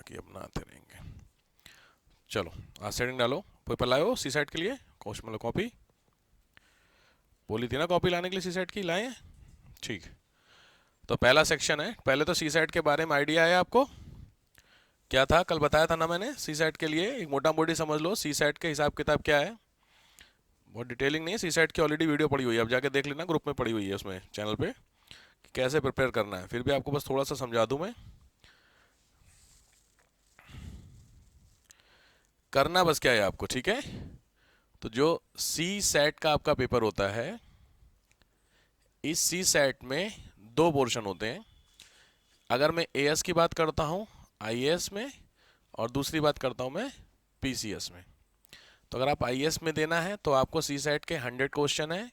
बाकी अपनाते रहेंगे। चलो आज सेटिंग डालो। पेपर लाए हो सी सेट के लिए? क्वेश्चन मतलब कॉपी बोली थी ना, कॉपी लाने के लिए सी सेट की, लाए हैं? ठीक। तो पहला सेक्शन है, पहले तो सी सेट के बारे में आइडिया है आपको? क्या था कल बताया था ना मैंने, सी सेट के लिए एक मोटा मोटी समझ लो सी सेट के हिसाब किताब क्या है। बहुत डिटेलिंग नहीं है, सी सेट की ऑलरेडी वीडियो पड़ी हुई है, अब जाके देख लेना, ग्रुप में पड़ी हुई है उसमें चैनल पे कि कैसे प्रिपेयर करना है। फिर भी आपको बस थोड़ा सा समझा दूं मैं, करना बस क्या है आपको, ठीक है? तो जो सी सेट का आपका पेपर होता है, इस सी सेट में दो पोर्शन होते हैं। अगर मैं एएस की बात करता हूँ आईएएस में, और दूसरी बात करता हूँ मैं पीसीएस में। तो अगर आप आईएएस में देना है तो आपको सी सेट के 100 क्वेश्चन है,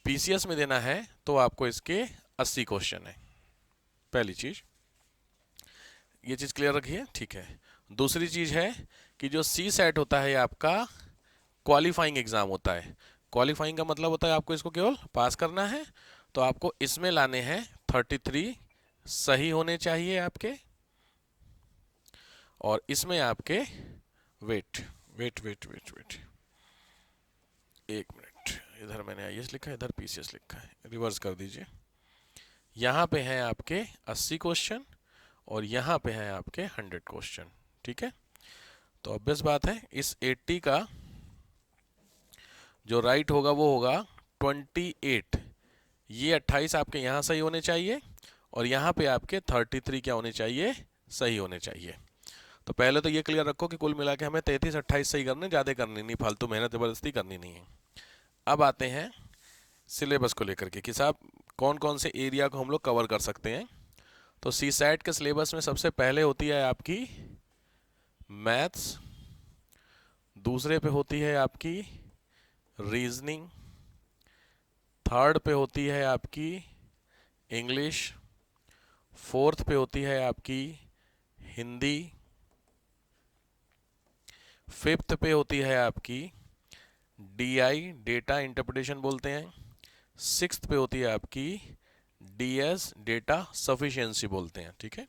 पीसीएस में देना है तो आपको इसके 80 क्वेश्चन है। पहली चीज ये चीज क्लियर रखिए, ठीक है? दूसरी चीज है कि जो सी सेट होता है आपका क्वालिफाइंग एग्जाम होता है। क्वालिफाइंग का मतलब होता है आपको इसको केवल पास करना है। तो आपको इसमें लाने हैं 33 सही होने चाहिए आपके, और इसमें आपके wait wait wait wait wait, एक मिनट, इधर मैंने आईएएस लिखा है, इधर पीसीएस लिखा है, रिवर्स कर दीजिए। यहाँ पे हैं आपके 80 क्वेश्चन और यहाँ पे हैं आपके 100 क्वेश्चन, ठीक है? तो ऑब्वियस बात है इस 80 का जो राइट होगा वो होगा 28। ये 28 आपके यहाँ सही होने चाहिए और यहाँ पे आपके 33 क्या होने चाहिए? सही होने चाहिए। तो पहले तो ये क्लियर रखो कि कुल मिला के हमें 33-28 सही करने, ज़्यादा करनी नहीं, फालतू मेहनत ज़बरदस्ती करनी नहीं है। अब आते हैं सिलेबस को लेकर के कि साहब कौन कौन से एरिया को हम लोग कवर कर सकते हैं। तो सी सेट के सिलेबस में सबसे पहले होती है आपकी मैथ्स, दूसरे पे होती है आपकी रीजनिंग, थर्ड पे होती है आपकी इंग्लिश, फोर्थ पे होती है आपकी हिंदी, फिफ्थ पे होती है आपकी डीआई डेटा इंटरप्रिटेशन बोलते हैं, सिक्स्थ पे होती है आपकी डीएस डेटा सफिशिएंसी बोलते हैं, ठीक है?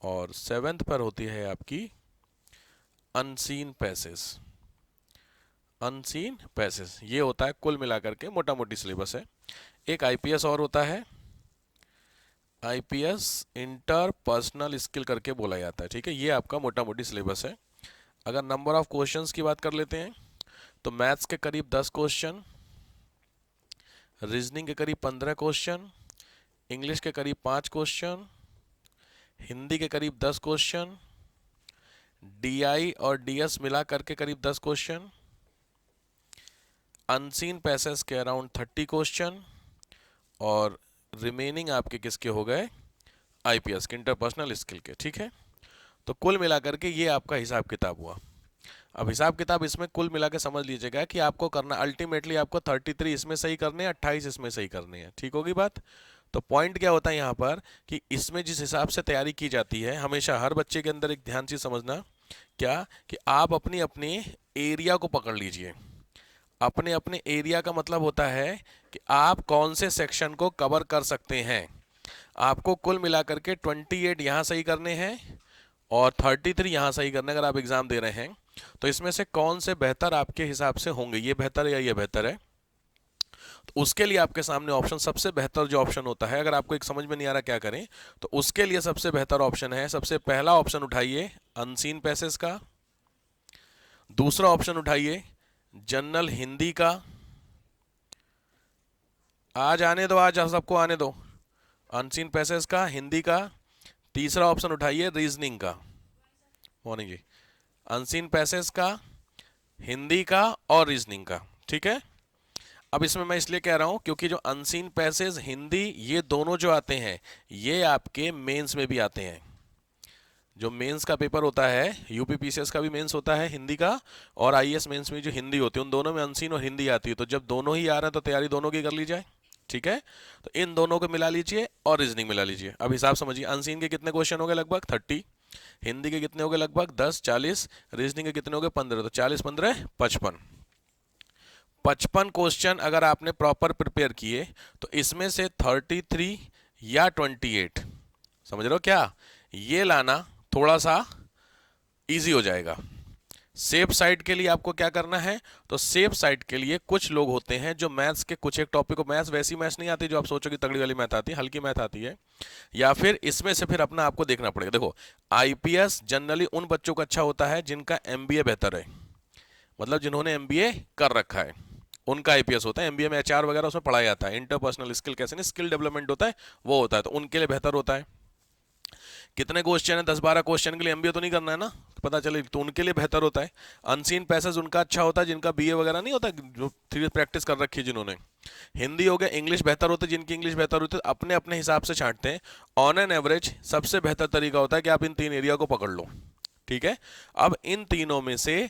और सेवेंथ पर होती है आपकी अनसीन पैसेज। अनसीन पैसेज ये होता है कुल मिलाकर के मोटा मोटी सिलेबस है। एक आईपीएस और होता है, आईपीएस इंटर पर्सनल स्किल करके बोला जाता है, ठीक है? ये आपका मोटा मोटी सिलेबस है। अगर नंबर ऑफ क्वेश्चंस की बात कर लेते हैं तो मैथ्स के करीब 10 क्वेश्चन, रीजनिंग के करीब 15 क्वेश्चन, इंग्लिश के करीब 5 क्वेश्चन, हिंदी के करीब 10 क्वेश्चन, डीआई और डीएस मिला करके करीब 10 क्वेश्चन, अनसीन पैसेज के अराउंड 30 क्वेश्चन, और रिमेनिंग आपके किसके हो गए? आईपीएस के इंटरपर्सनल स्किल के, ठीक है? तो कुल मिलाकर के ये आपका हिसाब किताब हुआ। अब हिसाब किताब इसमें कुल मिला के समझ लीजिएगा कि आपको करना अल्टीमेटली आपको 33 इसमें सही करने हैं, 28 इसमें सही करने हैं, ठीक होगी बात? तो पॉइंट क्या होता है यहाँ पर कि इसमें जिस हिसाब से तैयारी की जाती है, हमेशा हर बच्चे के अंदर एक ध्यान से समझना क्या कि आप अपनी अपने एरिया को पकड़ लीजिए। अपने अपने एरिया का मतलब होता है कि आप कौन से सेक्शन को कवर कर सकते हैं। आपको कुल मिलाकर के 28 यहाँ सही करने हैं और 33 यहाँ सही करने। अगर आप एग्जाम दे रहे हैं तो इसमें से कौन से बेहतर आपके हिसाब से होंगे, ये बेहतर है या ये बेहतर है? तो उसके लिए आपके सामने ऑप्शन, सबसे बेहतर जो ऑप्शन होता है, अगर आपको एक समझ में नहीं आ रहा क्या करें, तो उसके लिए सबसे बेहतर ऑप्शन है, सबसे पहला ऑप्शन उठाइए अनसीन पैसेज का, दूसरा ऑप्शन उठाइए जनरल हिंदी का, आज आने दो, आज सबको आने दो, अनसीन पैसेज का, हिंदी का। तीसरा ऑप्शन उठाइए रीजनिंग का, मॉर्निंग जी, अनसीन पैसेज का, हिंदी का और रीजनिंग का, ठीक है? अब इसमें मैं इसलिए कह रहा हूं क्योंकि जो अनसीन पैसेज, हिंदी, ये दोनों जो आते हैं ये आपके मेंस में भी आते हैं। जो मेंस का पेपर होता है, यूपी पीसीएस का भी मेंस होता है हिंदी का, और आईएएस मेंस में जो हिंदी होती है उन दोनों में अनसीन और हिंदी आती है। तो जब दोनों ही आ रहे हैं तो तैयारी दोनों की कर ली जाए, ठीक है? तो इन दोनों को मिला लीजिए और रीजनिंग मिला लीजिए। अब हिसाब समझिए, अनसीन के कितने क्वेश्चन हो गए? लगभग 30। हिंदी के कितने हो गए? लगभग 10, 40। रीजनिंग के कितने हो गए? 15। तो 40, 15, 55। 55 क्वेश्चन अगर आपने प्रॉपर प्रिपेयर किए तो इसमें से 33 या 28, समझ रहे हो क्या? ये लाना थोड़ा सा इजी हो जाएगा। सेफ साइड के लिए आपको क्या करना है, तो सेफ साइड के लिए कुछ लोग होते हैं जो मैथ्स के कुछ एक टॉपिक को, मैथ्स वैसी मैथ्स नहीं आती जो आप सोचो कि तगड़ी वाली मैथ आती है, हल्की मैथ आती है, या फिर इसमें से फिर अपना आपको देखना पड़ेगा। देखो आईपीएस जनरली उन बच्चों का अच्छा होता है जिनका एमबीए बेहतर है, मतलब जिन्होंने एमबीए कर रखा है उनका आईपीएस होता है। एमबीए में एचआर वगैरह उसमें पढ़ाया जाता है, इंटरपर्सनल स्किल कैसे नहीं, स्किल डेवलपमेंट होता है, वो होता है, तो उनके लिए बेहतर होता है। कितने क्वेश्चन है, 10-12 क्वेश्चन के लिए एमबीए तो नहीं करना है ना, पता चले, तो उनके लिए बेहतर होता है। अनसीन पैसेज उनका अच्छा होता है जिनका बीए वगैरह नहीं होता, जो थ्री प्रैक्टिस कर रखी है जिन्होंने। हिंदी हो गया, इंग्लिश बेहतर होता है जिनकी इंग्लिश बेहतर होती है, अपने अपने हिसाब से छांटते हैं। ऑन एन एवरेज सबसे बेहतर तरीका होता है कि आप इन 3 एरिया को पकड़ लो, ठीक है। अब इन तीनों में से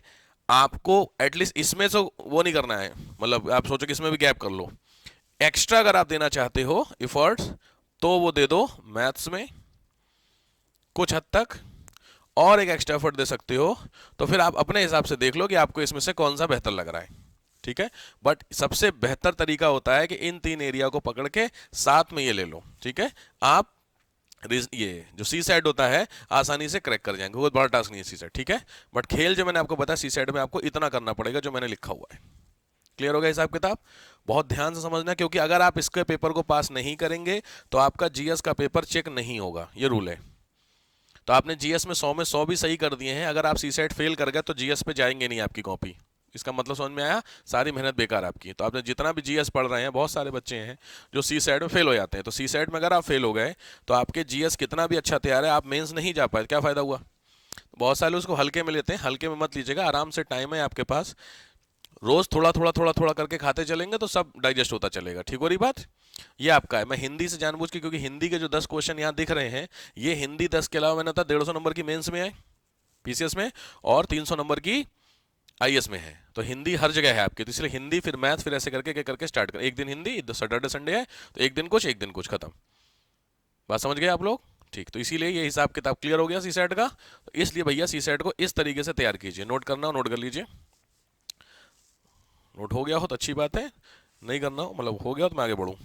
आपको एटलीस्ट इसमें तो वो नहीं करना है, मतलब आप सोचो कि इसमें भी गैप कर लो। एक्स्ट्रा अगर आप देना चाहते हो इफर्ट्स तो वो दे दो मैथ्स में कुछ हद तक, और एक एक्स्ट्रा एफर्ट दे सकते हो, तो फिर आप अपने हिसाब से देख लो कि आपको इसमें से कौन सा बेहतर लग रहा है, ठीक है। बट सबसे बेहतर तरीका होता है कि इन 3 एरिया को पकड़ के साथ में ये ले लो, ठीक है। आप ये जो सी सेट होता है आसानी से क्रैक कर जाएंगे, बहुत बड़ा टास्क नहीं है सी सेट, ठीक है। बट खेल जो मैंने आपको बताया सी सेट में आपको इतना करना पड़ेगा जो मैंने लिखा हुआ है। क्लियर हो गया हिसाब किताब? बहुत ध्यान से समझना, क्योंकि अगर आप इसके पेपर को पास नहीं करेंगे तो आपका जीएस का पेपर चेक नहीं होगा, ये रूल है। तो आपने जीएस में 100 भी सही कर दिए हैं, अगर आप सी सेट फेल कर गए तो जीएस पे जाएंगे नहीं आपकी कॉपी। इसका मतलब समझ में आया, सारी मेहनत बेकार आपकी। तो आपने जितना भी जीएस पढ़ रहे हैं, बहुत सारे बच्चे हैं जो सी सेट में फेल हो जाते हैं, तो सी सेट में अगर आप फेल हो गए तो आपके जीएस कितना भी अच्छा तैयार है, आप मेंस नहीं जा पाए, क्या फायदा हुआ। बहुत सारे उसको हल्के में लेते हैं, हल्के में मत लीजिएगा, आराम से टाइम है आपके पास, रोज थोड़ा थोड़ा थोड़ा थोड़ा करके खाते चलेंगे तो सब डाइजेस्ट होता चलेगा, ठीक हो रही बात। ये आपका है, मैं हिंदी से जानबूझ के, क्योंकि हिंदी के जो 10 क्वेश्चन यहाँ दिख रहे हैं, ये हिंदी 10 के अलावा मैंने था 150 नंबर की मेंस में है, पीसीएस में, और 300 नंबर की आईएएस में है। तो हिंदी हर जगह है आपकी, तो इसलिए हिंदी फिर मैथ फिर ऐसे करके करके स्टार्ट कर, एक दिन हिंदी, सैटरडे संडे है तो एक दिन कुछ एक दिन कुछ, खत्म। बात समझ गए आप लोग? ठीक, तो इसीलिए ये हिसाब किताब क्लियर हो गया सी सेट का। तो इसलिए भैया सी सेट को इस तरीके से तैयार कीजिए, नोट करना हो नोट कर लीजिए, नोट हो गया हो तो अच्छी बात है, नहीं करना हो मतलब हो गया हो तो मैं आगे बढ़ूँ।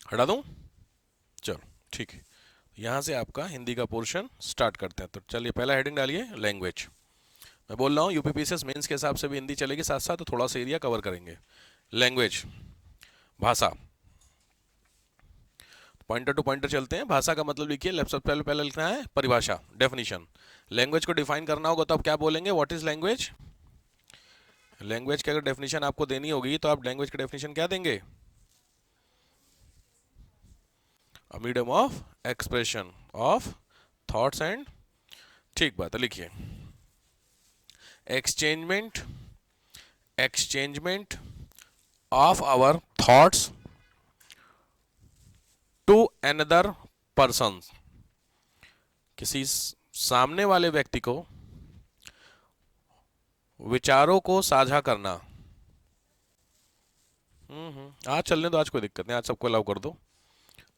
हटा दूँ? चलो ठीक है, यहाँ से आपका हिंदी का पोर्शन स्टार्ट करते हैं। तो चलिए पहला हेडिंग डालिए, लैंग्वेज। मैं बोल रहा हूँ यूपीपीसीएस मेंस के हिसाब से भी हिंदी चलेगी साथ साथ, तो थोड़ा सा एरिया कवर करेंगे। लैंग्वेज, भाषा, पॉइंटर टू पॉइंटर चलते हैं। भाषा का मतलब लिखिए, लेफ्ट सबसे पहले पहले लिखना है परिभाषा, डेफिनेशन। लैंग्वेज को डिफाइन करना होगा तो आप क्या बोलेंगे, व्हाट इज लैंग्वेज। लैंग्वेज की अगर डेफिनेशन आपको देनी होगी तो आप लैंग्वेज की डेफिनेशन क्या देंगे, a medium of expression of thoughts and, ठीक बात है, लिखिए exchangement, exchangement of our thoughts to another person, किसी सामने वाले व्यक्ति को विचारों को साझा करना। आज चलने दो, आज कोई दिक्कत नहीं, आज सबको अलाउ कर दो,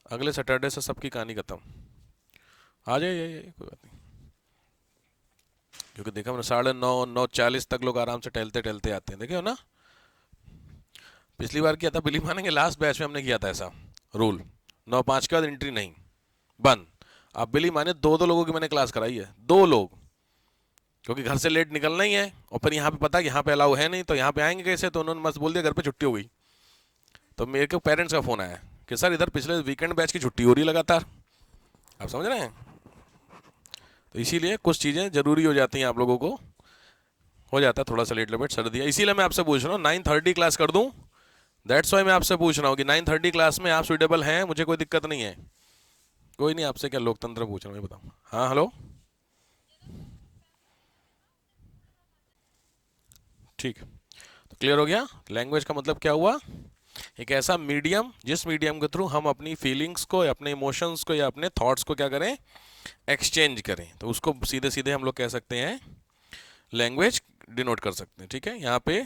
अगले सैटरडे से सबकी कहानी खत्म। आ जाइए, कोई बात नहीं, क्योंकि देखा मैंने 9:30 9:40 तक लोग आराम से टहलते टहलते आते हैं, देखे हो ना। पिछली बार किया था, बिली मानेंगे, लास्ट बैच में हमने किया था ऐसा रूल, 9:05 के बाद एंट्री नहीं, बंद। आप बिली माने 2-2 लोगों की मैंने क्लास कराई है, 2 लोग, क्योंकि घर से लेट निकलना ही है, और फिर यहाँ पे पता कि यहाँ पे अलाउ है नहीं, तो यहाँ पे आएंगे कैसे, तो उन्होंने मस्त बोल दिया घर पे छुट्टी हो गई। तो मेरे को पेरेंट्स का फ़ोन आया कि सर इधर पिछले वीकेंड बैच की छुट्टी हो रही है लगातार, आप समझ रहे हैं। तो इसीलिए कुछ चीज़ें ज़रूरी हो जाती हैं, आप लोगों को हो जाता है थोड़ा सा लेट लेट सर्दी है, इसीलिए मैं आपसे पूछ रहा हूँ 9:30 क्लास कर दूँ। दैट्स वाई मैं आपसे पूछ रहा हूँ कि 9:30 क्लास में आप सुटेबल हैं, मुझे कोई दिक्कत नहीं है। कोई नहीं, आपसे क्या लोकतंत्र पूछ रहा हूँ, बताऊँ। हाँ हेलो, ठीक, तो क्लियर हो गया। लैंग्वेज का मतलब क्या हुआ, एक ऐसा मीडियम जिस मीडियम के थ्रू हम अपनी फीलिंग्स को या अपने इमोशंस को या अपने थॉट्स को क्या करें, एक्सचेंज करें। तो उसको सीधे सीधे हम लोग कह सकते हैं लैंग्वेज डिनोट कर सकते हैं। ठीक है, यहाँ पे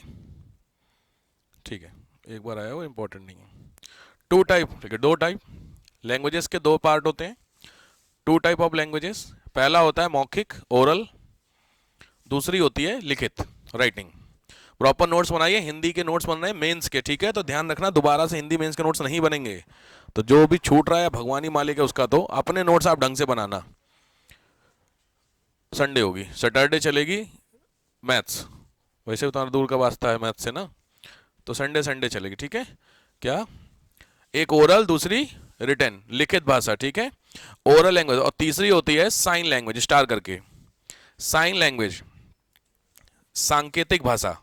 ठीक है, एक बार आया वो इंपॉर्टेंट नहीं है। टू टाइप, ठीक है, दो टाइप लैंग्वेजेस के, दो पार्ट होते हैं। टू टाइप ऑफ लैंग्वेजेस, पहला होता है मौखिक ओरल, दूसरी होती है लिखित राइटिंग। प्रॉपर नोट्स बनाइए, हिंदी के नोट्स बन रहे हैं मेंस के, ठीक है, तो ध्यान रखना दोबारा से हिंदी मेंस के नोट्स नहीं बनेंगे। तो जो भी छूट रहा है भगवानी मालिक है उसका, तो अपने नोट्स आप ढंग से बनाना। संडे होगी, सैटरडे चलेगी मैथ्स, वैसे उतना दूर का वास्ता है मैथ्स से ना, तो संडे संडे चलेगी। ठीक है, क्या, एक ओरल, दूसरी रिटन लिखित भाषा, ठीक है, ओरल लैंग्वेज, और तीसरी होती है साइन लैंग्वेज, स्टार करके, साइन लैंग्वेज, सांकेतिक भाषा।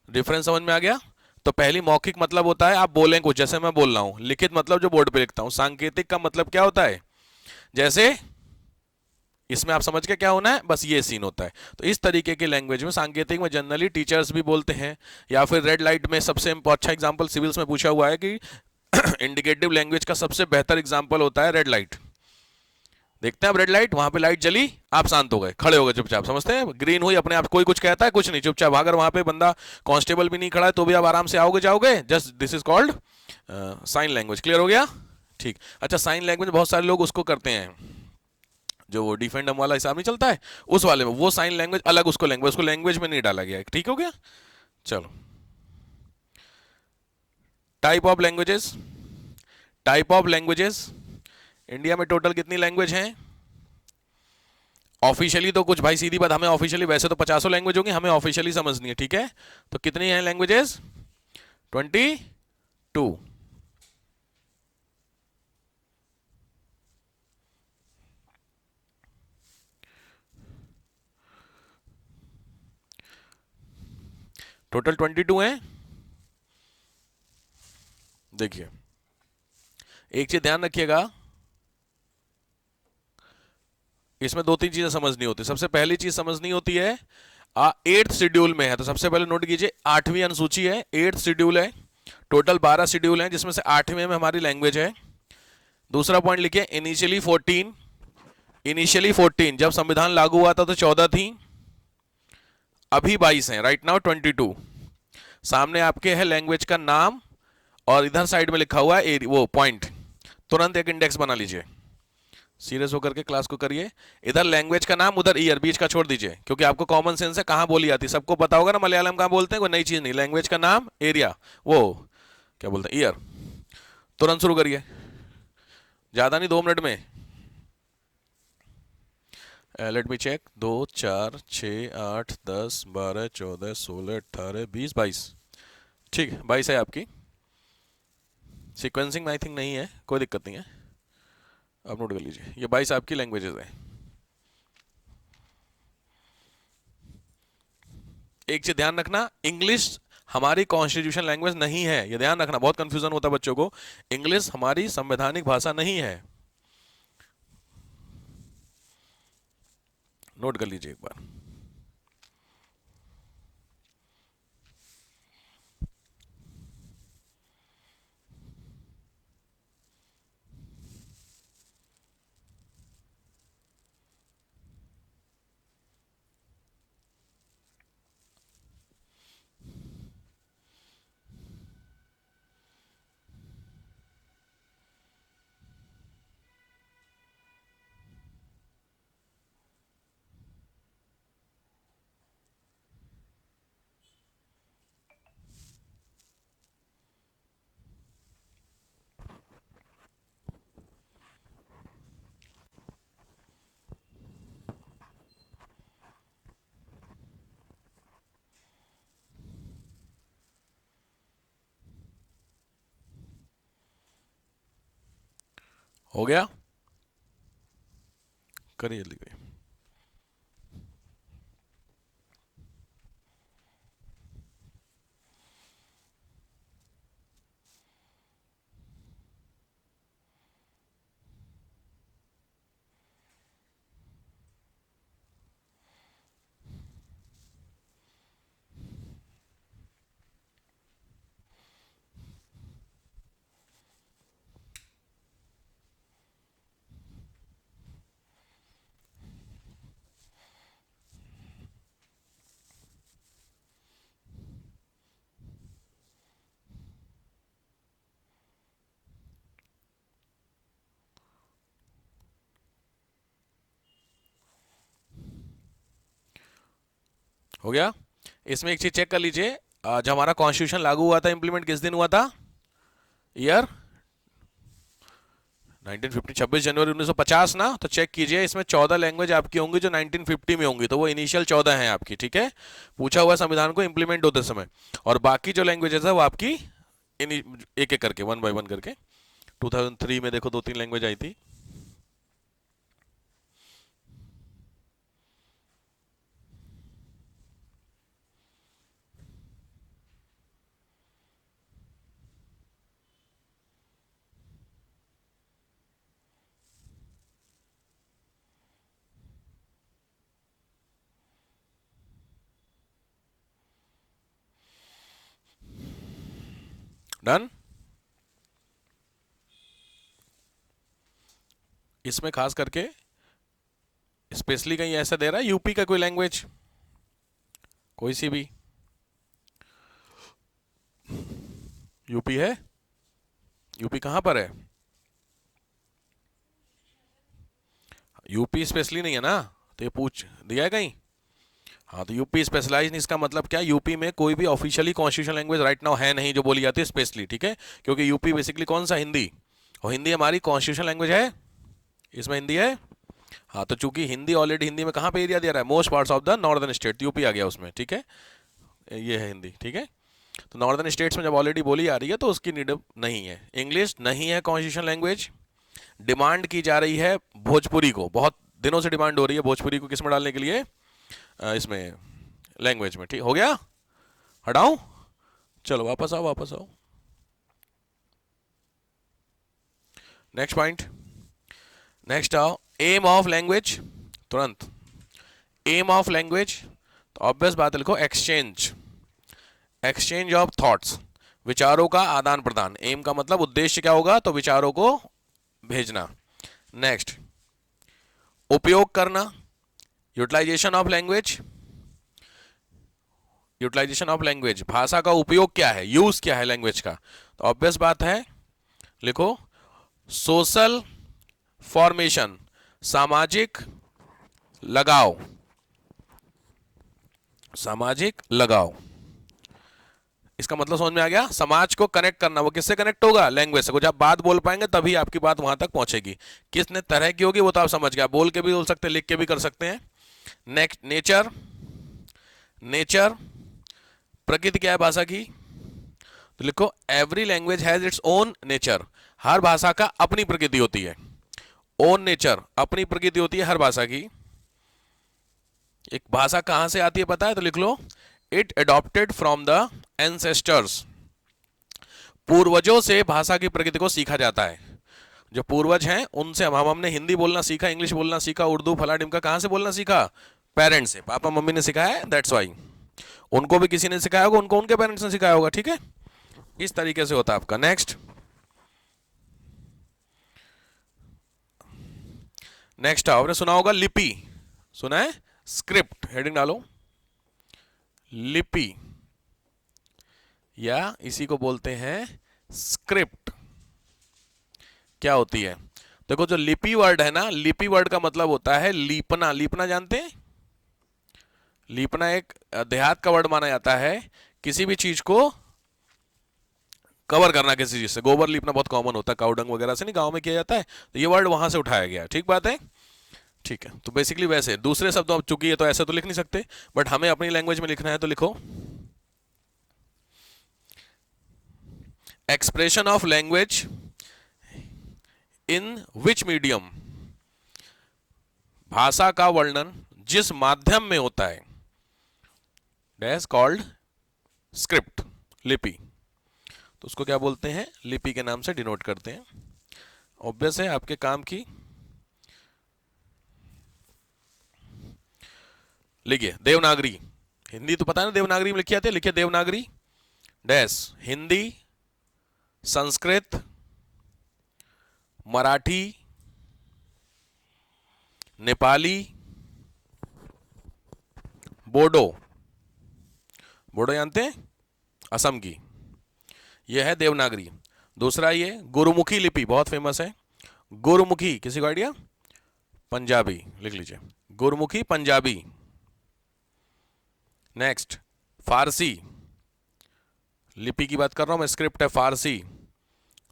डिफरेंस समझ में आ गया? तो पहली मौखिक मतलब होता है आप बोलें कुछ, जैसे मैं बोल रहा हूं। लिखित मतलब जो बोर्ड पे लिखता हूं। सांकेतिक का मतलब क्या होता है, जैसे इसमें आप समझ के क्या होना है, बस ये सीन होता है। तो इस तरीके की लैंग्वेज में, सांकेतिक में जनरली टीचर्स भी बोलते हैं, या फिर रेड लाइट में सबसे अच्छा एग्जांपल सिविल्स में पूछा हुआ है कि इंडिकेटिव लैंग्वेज का सबसे बेहतर एग्जांपल होता है रेड लाइट। देखते हैं आप रेड लाइट, वहां पे लाइट जली, आप शांत हो गए, खड़े हो गए चुपचाप, समझते हैं, ग्रीन हुई अपने आप, कोई कुछ कहता है कुछ नहीं, चुपचाप। अगर वहां पे बंदा कांस्टेबल भी नहीं खड़ा है तो भी आप आराम से आओगे जाओगे, just this is called sign language. Clear हो गया? ठीक। अच्छा, साइन लैंग्वेज बहुत सारे लोग उसको करते हैं, जो वो डिफेंडम वाला हिसाब नहीं चलता है उस वाले में, वो साइन लैंग्वेज अलग, उसको लैंग्वेज में नहीं डाला गया है। ठीक हो गया? चलो, type of languages, type of languages India में टोटल कितनी लैंग्वेज हैं? ऑफिशियली तो कुछ भाई, सीधी बात, हमें ऑफिशियली वैसे तो 50 लैंग्वेज होंगी, हमें ऑफिशियली समझनी है, ठीक है। तो कितनी है लैंग्वेजेस? 22। टोटल 22 है। देखिए, एक चीज ध्यान रखिएगा, इसमें दो तीन चीजें समझनी होती है। सबसे पहली चीज समझनी होती है, 8th शेड्यूल में है, तो सबसे पहले नोट कीजिए 8वीं अनुसूची है, 8th शेड्यूल है, टोटल 12 शेड्यूल हैं, जिसमें से 8वें में हमारी लैंग्वेज है। दूसरा पॉइंट लिखिए, इनिशियली 14, इनिशियली 14, जब संविधान लागू हुआ था तो 14 थी, अभी 22 हैं, राइट नाउ 22। सामने आपके है लैंग्वेज का नाम, और इधर साइड में लिखा हुआ है वो पॉइंट, तुरंत एक इंडेक्स बना लीजिए, सीरियस होकर के क्लास को करिए। इधर लैंग्वेज का नाम, उधर ईयर, बीच का छोड़ दीजिए, क्योंकि आपको कॉमन सेंस है कहां बोली जाती है, सबको पता होगा ना मलयालम कहां बोलते हैं, कोई नई चीज नहीं। लैंग्वेज का नाम, एरिया, वो क्या बोलते हैं, ईयर। तुरंत शुरू करिए, ज्यादा नहीं, 2 मिनट में। Let me check, 2 4 6 8 10 12 14 16 18 20 22। ठीक है, 22 है आपकी। सीक्वेंसिंग में आई थिंक नहीं है, कोई दिक्कत नहीं है, आप नोट कर लीजिए, ये 22 आपकी लैंग्वेजेस है। एक चीज ध्यान रखना, इंग्लिश हमारी कॉन्स्टिट्यूशन लैंग्वेज नहीं है, ये ध्यान रखना, बहुत कंफ्यूजन होता है बच्चों को। इंग्लिश हमारी संवैधानिक भाषा नहीं है, नोट कर लीजिए एक बार। हो गया? करिए जल्दी करिए। हो गया। इसमें एक चीज चेक कर लीजिए, जब हमारा कॉन्स्टिट्यूशन लागू हुआ था, इंप्लीमेंट किस दिन हुआ था? ईयर 1950, 26 जनवरी 1950 ना। तो चेक कीजिए, इसमें 14 लैंग्वेज आपकी होंगी जो 1950 में होंगी, तो वो इनिशियल 14 हैं आपकी, ठीक है, पूछा हुआ संविधान को इंप्लीमेंट होते समय। और बाकी जो लैंग्वेजेस है वो आपकी एक एक करके, वन बाय वन करके। 2003 में देखो 2-3 लैंग्वेज आई थी। डन। इसमें खास करके स्पेशली कहीं ऐसा दे रहा है यूपी का कोई लैंग्वेज, कोई सी भी? यूपी है? यूपी कहां पर है? यूपी स्पेशली नहीं है ना, तो ये पूछ दिया है कहीं? हाँ, तो यूपी स्पेशलाइज, इसका मतलब क्या, यूपी में कोई भी officially constitution language right now है नहीं जो बोली जाती है स्पेशली, ठीक है, क्योंकि यूपी बेसिकली कौन सा, हिंदी, और हिंदी हमारी कॉन्स्टिट्यूशन लैंग्वेज है, इसमें हिंदी है। हाँ, तो चूंकि हिंदी ऑलरेडी, हिंदी में कहाँ पे एरिया दे रहा है, most parts of the northern state, UP आ गया उसमें, ठीक है, ये है हिंदी, ठीक है। तो नॉर्दर्न स्टेट्स में जब ऑलरेडी बोली आ रही है तो उसकी नीड नहीं है। इंग्लिश नहीं है कॉन्स्टिट्यूशन लैंग्वेज। डिमांड की जा रही है भोजपुरी को, बहुत दिनों से डिमांड हो रही है भोजपुरी को किस में डालने के लिए, इसमें लैंग्वेज में, ठीक हो गया। हटाऊं? चलो वापस आओ, वापस आओ। नेक्स्ट पॉइंट, नेक्स्ट आओ, एम ऑफ लैंग्वेज, तुरंत। एम ऑफ लैंग्वेज, तो ऑब्वियस बात है, लिखो एक्सचेंज, एक्सचेंज ऑफ थॉट्स, विचारों का आदान प्रदान। एम का मतलब उद्देश्य क्या होगा, तो विचारों को भेजना। नेक्स्ट, उपयोग करना, utilization of language, utilization of language, भाषा का उपयोग क्या है, यूज क्या है लैंग्वेज का, तो ऑब्वियस बात है, लिखो सोशल फॉर्मेशन, सामाजिक लगाव, सामाजिक लगाव। इसका मतलब समझ में आ गया, समाज को कनेक्ट करना। वो किससे कनेक्ट होगा, लैंग्वेज से। कुछ आप बात बोल पाएंगे तभी आपकी बात वहां तक पहुंचेगी। किसने तरह की होगी वो तो आप समझ गए, बोल के भी बोल सकते हैं, लिख के भी कर सकते हैं। नेक्स्ट, नेचर, नेचर, प्रकृति क्या है भाषा की, तो लिखो every language has its own nature, हर भाषा का अपनी प्रकृति होती है। ओन नेचर, अपनी प्रकृति होती है हर भाषा की। एक भाषा कहां से आती है पता है, तो लिख लो it adopted from the ancestors, पूर्वजों से भाषा की प्रकृति को सीखा जाता है। जो पूर्वज हैं उनसे हमने हिंदी बोलना सीखा, इंग्लिश बोलना सीखा, उर्दू फला ढिमका, कहां से बोलना सीखा, पेरेंट्स से, पापा मम्मी ने सिखाया है, दैट्स वाई। उनको भी किसी ने सिखाया होगा, उनको उनके पेरेंट्स ने सिखाया होगा, ठीक है, इस तरीके से होता है आपका। नेक्स्ट, नेक्स्ट आपने सुना होगा लिपि, सुना है, स्क्रिप्ट, हेडिंग डालो, लिपि, या इसी को बोलते हैं स्क्रिप्ट। क्या होती है, देखो जो लिपि वर्ड है ना, लिपि वर्ड का मतलब होता है लीपना। लीपना जानते हैं, लीपना एक देहात का वर्ड माना जाता है, किसी भी चीज को कवर करना किसी चीज से। गोबर लीपना बहुत कॉमन होता है, काउडंग वगैरह से नहीं, गांव में किया जाता है, तो ये वर्ड वहां से उठाया गया, ठीक बात है, ठीक है। तो बेसिकली वैसे दूसरे शब्द अब चूंकि है तो ऐसे तो लिख नहीं सकते, बट हमें अपनी लैंग्वेज में लिखना है, तो लिखो expression of language in which medium, भाषा का वर्णन जिस माध्यम में होता है, दैट इज कॉल्ड स्क्रिप्ट, लिपि। तो उसको क्या बोलते हैं, लिपि के नाम से डिनोट करते हैं। ऑब्वियस है आपके काम की। लिखिए देवनागरी, हिंदी तो पता है ना, देवनागरी में लिखी जाती है, लिखिए देवनागरी डैश, हिंदी, संस्कृत, मराठी, नेपाली, बोडो, बोडो जानते हैं, असम की, यह है देवनागरी। दूसरा ये गुरुमुखी लिपि, बहुत फेमस है, गुरुमुखी, किसी को आइडिया, पंजाबी, लिख लीजिए गुरुमुखी पंजाबी। नेक्स्ट फारसी, लिपि की बात कर रहा हूं मैं, स्क्रिप्ट है फारसी।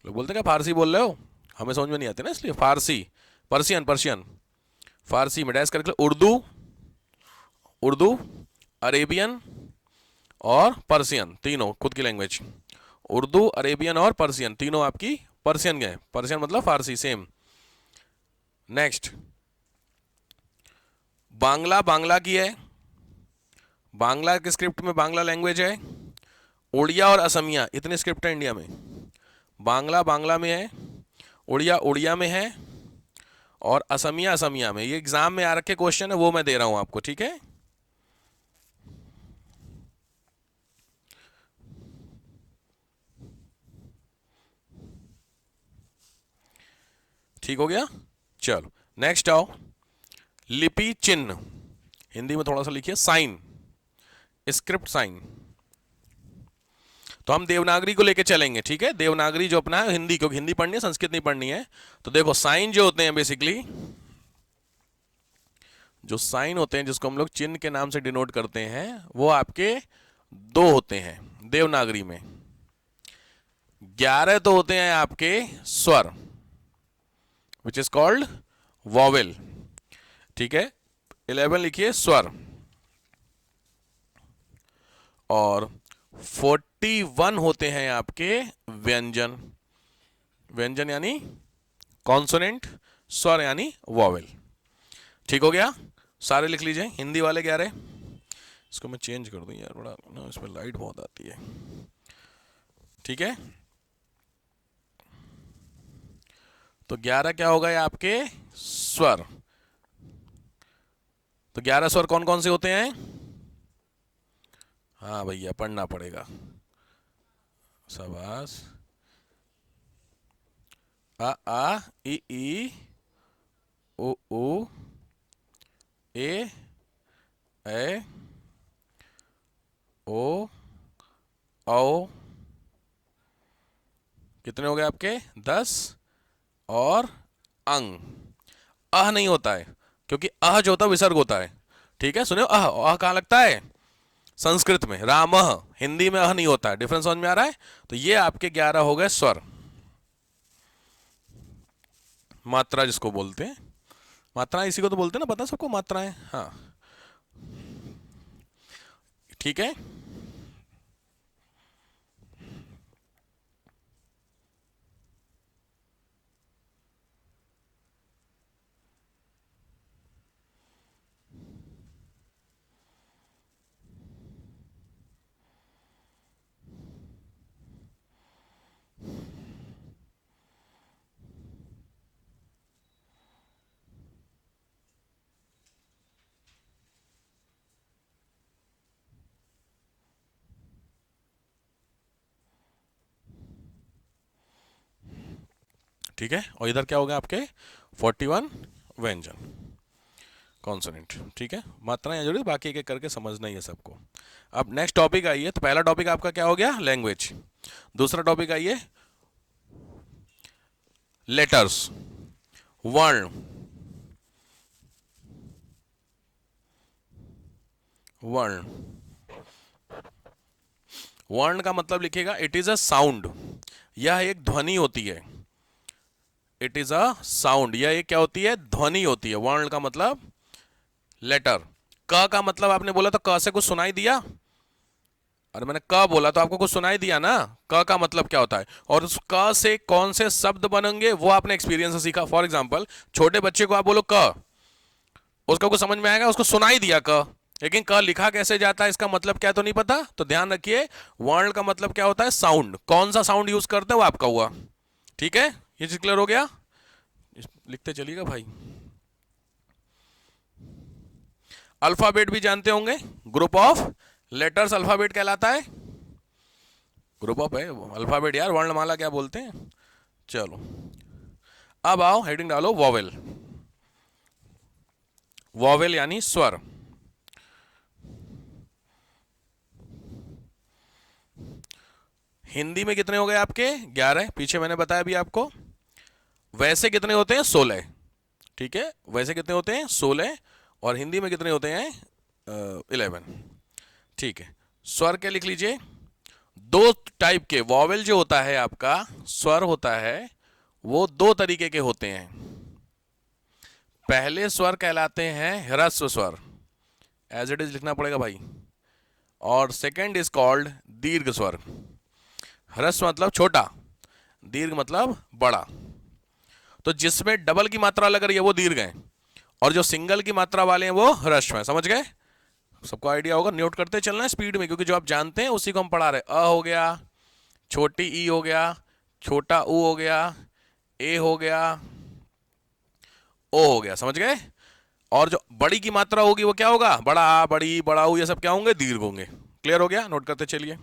लोग बोलते हैं क्या फारसी बोल रहे हो, हमें समझ में नहीं आती ना, इसलिए फारसी, पर्शियन, पर्शियन, फारसी में डैश करके उर्दू, उर्दू, अरेबियन और पर्शियन, तीनों खुद की लैंग्वेज। उर्दू, अरेबियन और पर्शियन तीनों आपकी पर्शियन गए, पर्शियन मतलब फारसी, सेम। नेक्स्ट बांग्ला, बांग्ला की है, बांग्ला के स्क्रिप्ट में बांग्ला लैंग्वेज है। उड़िया और असमिया, इतनी स्क्रिप्ट है इंडिया में। बांग्ला बांग्ला में है, उड़िया उड़िया में है, और असमिया असमिया में। ये एग्जाम में आ रखे क्वेश्चन है, वो मैं दे रहा हूं आपको, ठीक है। ठीक हो गया, चलो नेक्स्ट आओ। लिपि चिन्ह, हिंदी में थोड़ा सा लिखिए साइन, स्क्रिप्ट साइन। तो हम देवनागरी को लेके चलेंगे, ठीक है, देवनागरी जो अपना है हिंदी, क्योंकि हिंदी पढ़नी है, संस्कृत नहीं पढ़नी है। तो देखो साइन जो होते हैं बेसिकली, जो साइन होते हैं जिसको हम लोग चिन्ह के नाम से डिनोट करते हैं, वो आपके दो होते हैं देवनागरी में। 11 तो होते हैं आपके स्वर, विच इज कॉल्ड वॉवेल, ठीक है। 11 लिखिए स्वर, और 41 होते हैं आपके व्यंजन, व्यंजन यानी कॉन्सोनेंट, स्वर यानी वॉवेल। ठीक हो गया, सारे लिख लीजिए। हिंदी वाले 11, इसको मैं चेंज कर दूं यार, बड़ा ना इसमें लाइट बहुत आती है, ठीक है। तो 11 क्या होगा ये आपके स्वर। तो 11 स्वर कौन कौन से होते हैं, हाँ भैया पढ़ना पड़ेगा, शाबाश। आ आ ई ओ ए ओ औ, कितने हो गए आपके 10, और अंग। अह नहीं होता है, क्योंकि अह जो होता है विसर्ग होता है, ठीक है। सुनो, अह कहाँ लगता है, संस्कृत में रामः, हिंदी में अह नहीं होता है। डिफरेंस समझ में आ रहा है। तो ये आपके 11 हो गए स्वर, मात्रा जिसको बोलते हैं, मात्राएं इसी को तो बोलते हैं ना, पता सबको मात्राएं, हाँ ठीक है। ठीक है, और इधर क्या होगा आपके 41 व्यंजन, कॉन्सोनेंट, ठीक है। मात्राएं जरूरी, बाकी एक एक करके समझना ही है सबको। अब नेक्स्ट टॉपिक आइए। तो पहला टॉपिक आपका क्या हो गया, लैंग्वेज। दूसरा टॉपिक आइए लेटर्स, वर्ण। वर्ण, वर्ण का मतलब लिखिएगा इट इज अ साउंड, यह एक ध्वनि होती है। इट इज अ साउंड, यह एक क्या होती है, ध्वनि होती है। वर्ण का मतलब लेटर। क का मतलब आपने बोला तो क से कुछ सुनाई दिया, अरे मैंने क बोला तो आपको कुछ सुनाई दिया ना। क का मतलब क्या होता है, और उस क से कौन से शब्द बनेंगे वो आपने एक्सपीरियंस से सीखा। फॉर एग्जाम्पल छोटे बच्चे को आप बोलो क, उसका कुछ समझ में आएगा, उसको सुनाई दिया क, लेकिन क लिखा कैसे जाता है, इसका मतलब क्या है तो नहीं पता। तो ध्यान रखिए, वर्ण का मतलब क्या होता है, साउंड। कौन सा साउंड यूज करते हैं वो आपका हुआ, ठीक है। ये चीज क्लियर हो गया, लिखते चलिएगा भाई। अल्फाबेट भी जानते होंगे, ग्रुप ऑफ लेटर्स अल्फाबेट कहलाता है। ग्रुप ऑफ है अल्फाबेट यार, वर्णमाला क्या बोलते हैं। चलो अब आओ, हेडिंग डालो वॉवेल। वॉवेल यानी स्वर। हिंदी में कितने हो गए आपके 11, पीछे मैंने बताया अभी आपको। वैसे कितने होते हैं 16, ठीक है। वैसे कितने होते हैं 16, और हिंदी में कितने होते हैं 11। ठीक है, स्वर के लिख लीजिए। दो टाइप के वॉवेल जो होता है आपका स्वर होता है वो दो तरीके के होते हैं। पहले स्वर कहलाते हैं ह्रस्व स्वर, एज इट इज लिखना पड़ेगा भाई, और सेकंड इज कॉल्ड दीर्घ स्वर। ह्रस्व मतलब छोटा, दीर्घ मतलब बड़ा। तो जिसमें डबल की मात्रा लग रही है वो दीर्घ है, और जो सिंगल की मात्रा वाले हैं वो ह्रस्व है। समझ गए? सबको आइडिया होगा, नोट करते चलना है स्पीड में, क्योंकि जो आप जानते हैं उसी को हम पढ़ा रहे हैं। अ हो गया, छोटी ई हो गया, छोटा ऊ हो गया, ए हो गया, ओ हो गया। समझ गए? और जो बड़ी की मात्रा होगी वो क्या होगा? बड़ा आ, बड़ी, बड़ा ऊ, ये सब क्या होंगे? दीर्घ होंगे। क्लियर हो गया? नोट करते चलिए।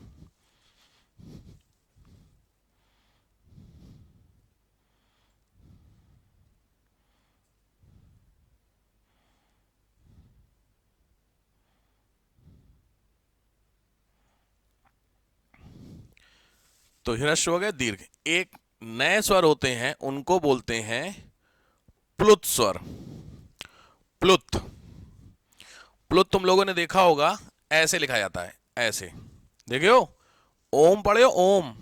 तो ह्रस्व हो गए, दीर्घ। एक नए स्वर होते हैं उनको बोलते हैं प्लुत स्वर। प्लुत, प्लुत तुम लोगों ने देखा होगा, ऐसे लिखा जाता है, ऐसे। देखे हो? ओम पढ़े हो? ओम,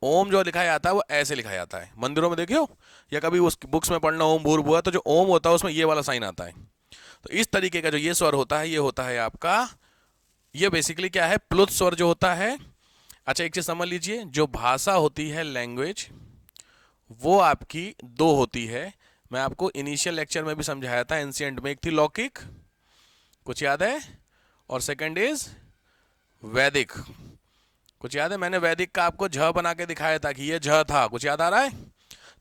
ओम जो लिखा जाता है वो ऐसे लिखा जाता है। मंदिरों में देखे हो, या कभी उस बुक्स में पढ़ना ओम भूर्भुवः, तो जो ओम होता है उसमें ये वाला साइन आता है। तो इस तरीके का जो ये स्वर होता है, ये होता है आपका, ये बेसिकली क्या है? प्लुत स्वर जो होता है। अच्छा, एक चीज समझ लीजिए, जो भाषा होती है, लैंग्वेज, वो आपकी दो होती है। मैं आपको इनिशियल लेक्चर में भी समझाया था, एंशिएंट में। एक थी लौकिक, कुछ याद है, और सेकंड इज वैदिक। कुछ याद है? मैंने वैदिक का आपको झ बना के दिखाया था कि ये झ था, कुछ याद आ रहा है?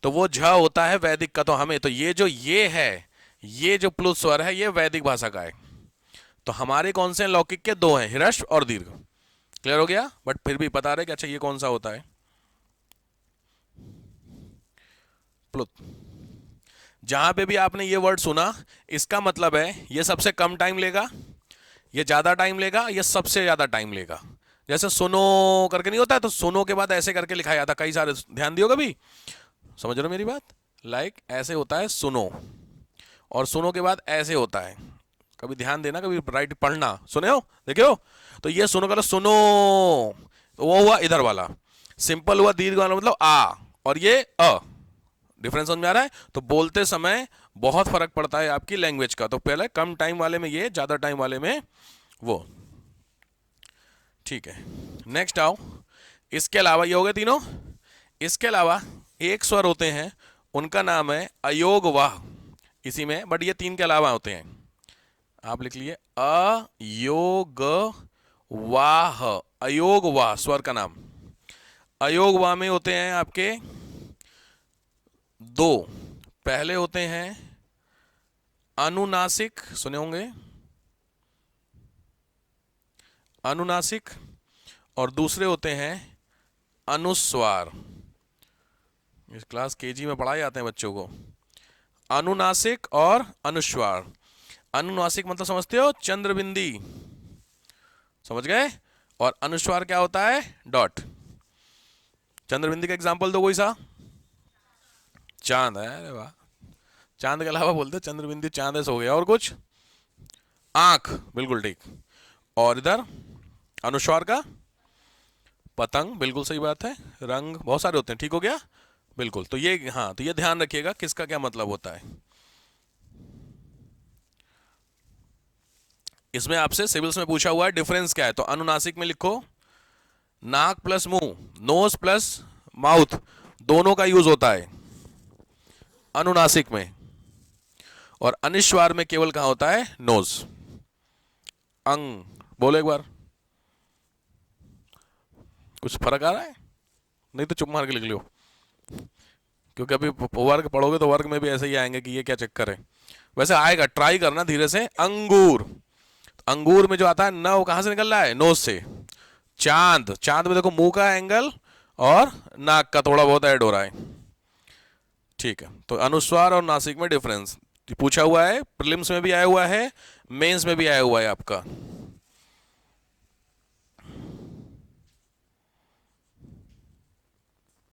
तो वो झ होता है वैदिक का। तो हमें तो ये है, ये जो प्लुत स्वर है, ये वैदिक भाषा का है। तो हमारे कौन से लौकिक के? दो हैं, ह्रस्व और दीर्घ। क्लियर हो गया? बट फिर भी पता रहे कि अच्छा ये कौन सा होता है? प्लुत। जहां पे भी आपने ये वर्ड सुना, इसका मतलब है ये सबसे कम टाइम लेगा, ये ज्यादा टाइम लेगा, ये सबसे ज्यादा टाइम लेगा। जैसे सुनो करके नहीं होता है, तो सुनो के बाद ऐसे करके लिखा जाता, कई सारे, ध्यान दियो कभी। समझ रहे हो मेरी बात? लाइक ऐसे होता है सुनो, और सुनो के बाद ऐसे होता है। कभी ध्यान देना, कभी राइट पढ़ना, सुने हो, देखे हो? तो ये सुनो का सुनो, तो वो हुआ इधर वाला। सिंपल हुआ दीर्घ वाला, मतलब आ, और ये अ। डिफरेंस समझ में आ रहा है? तो बोलते समय बहुत फर्क पड़ता है आपकी लैंग्वेज का। तो पहले कम टाइम वाले में ये, ज्यादा टाइम वाले में वो। ठीक है, नेक्स्ट आओ। इसके अलावा ये हो गए तीनों। इसके अलावा एक स्वर होते हैं, उनका नाम है अयोग वाह, इसी में, बट ये तीन के अलावा होते हैं। आप लिख लिए अयोग वाह, अयोग वाह स्वर का नाम। अयोग वाह में होते हैं आपके दो। पहले होते हैं अनुनासिक, सुने होंगे, अनुनासिक, और दूसरे होते हैं अनुस्वार। इस क्लास केजी में पढ़ाए जाते हैं बच्चों को। अनुनासिक और अनुस्वार। अनुनासिक मतलब समझते हो? चंद्रबिंदी, समझ गए? और अनुस्वार क्या होता है? डॉट। चंद्रबिंदी का एग्जांपल दो कोई सा। चांद है, अरे वाह, चांद के अलावा बोलते चंद्रबिंदी, चांद ऐसा हो गया। और कुछ? आंख, बिल्कुल ठीक। और इधर अनुस्वार का पतंग, बिल्कुल सही बात है। रंग, बहुत सारे होते हैं, ठीक हो गया, बिल्कुल। तो ये, हाँ, तो ये ध्यान रखिएगा किसका क्या मतलब होता है। इसमें आपसे सिविल्स में पूछा हुआ है डिफरेंस क्या है, तो अनुनासिक में लिखो नाक प्लस मुंह, नोज प्लस माउथ, दोनों का यूज होता है अनुनासिक में। और अनिश्वार में केवल कहां होता है? नोज। अंग, बोलो एक बार, कुछ फर्क आ रहा है? नहीं तो चुप मार के लिख लो, क्योंकि अभी वर्ग पढ़ोगे तो वर्ग में भी ऐसे ही आएंगे कि ये क्या चक्कर है। वैसे आएगा, ट्राई करना धीरे से। अंगूर, अंगूर में जो आता है न, वो कहां से निकल रहा है? नोज से। चांद, चांद में देखो मुंह का एंगल और नाक का थोड़ा बहुत ऐड हो रहा है। ठीक है, तो अनुस्वार और नासिक में डिफरेंस पूछा हुआ है, प्रीलिम्स में भी आया हुआ है, मेंस में भी आया हुआ है आपका।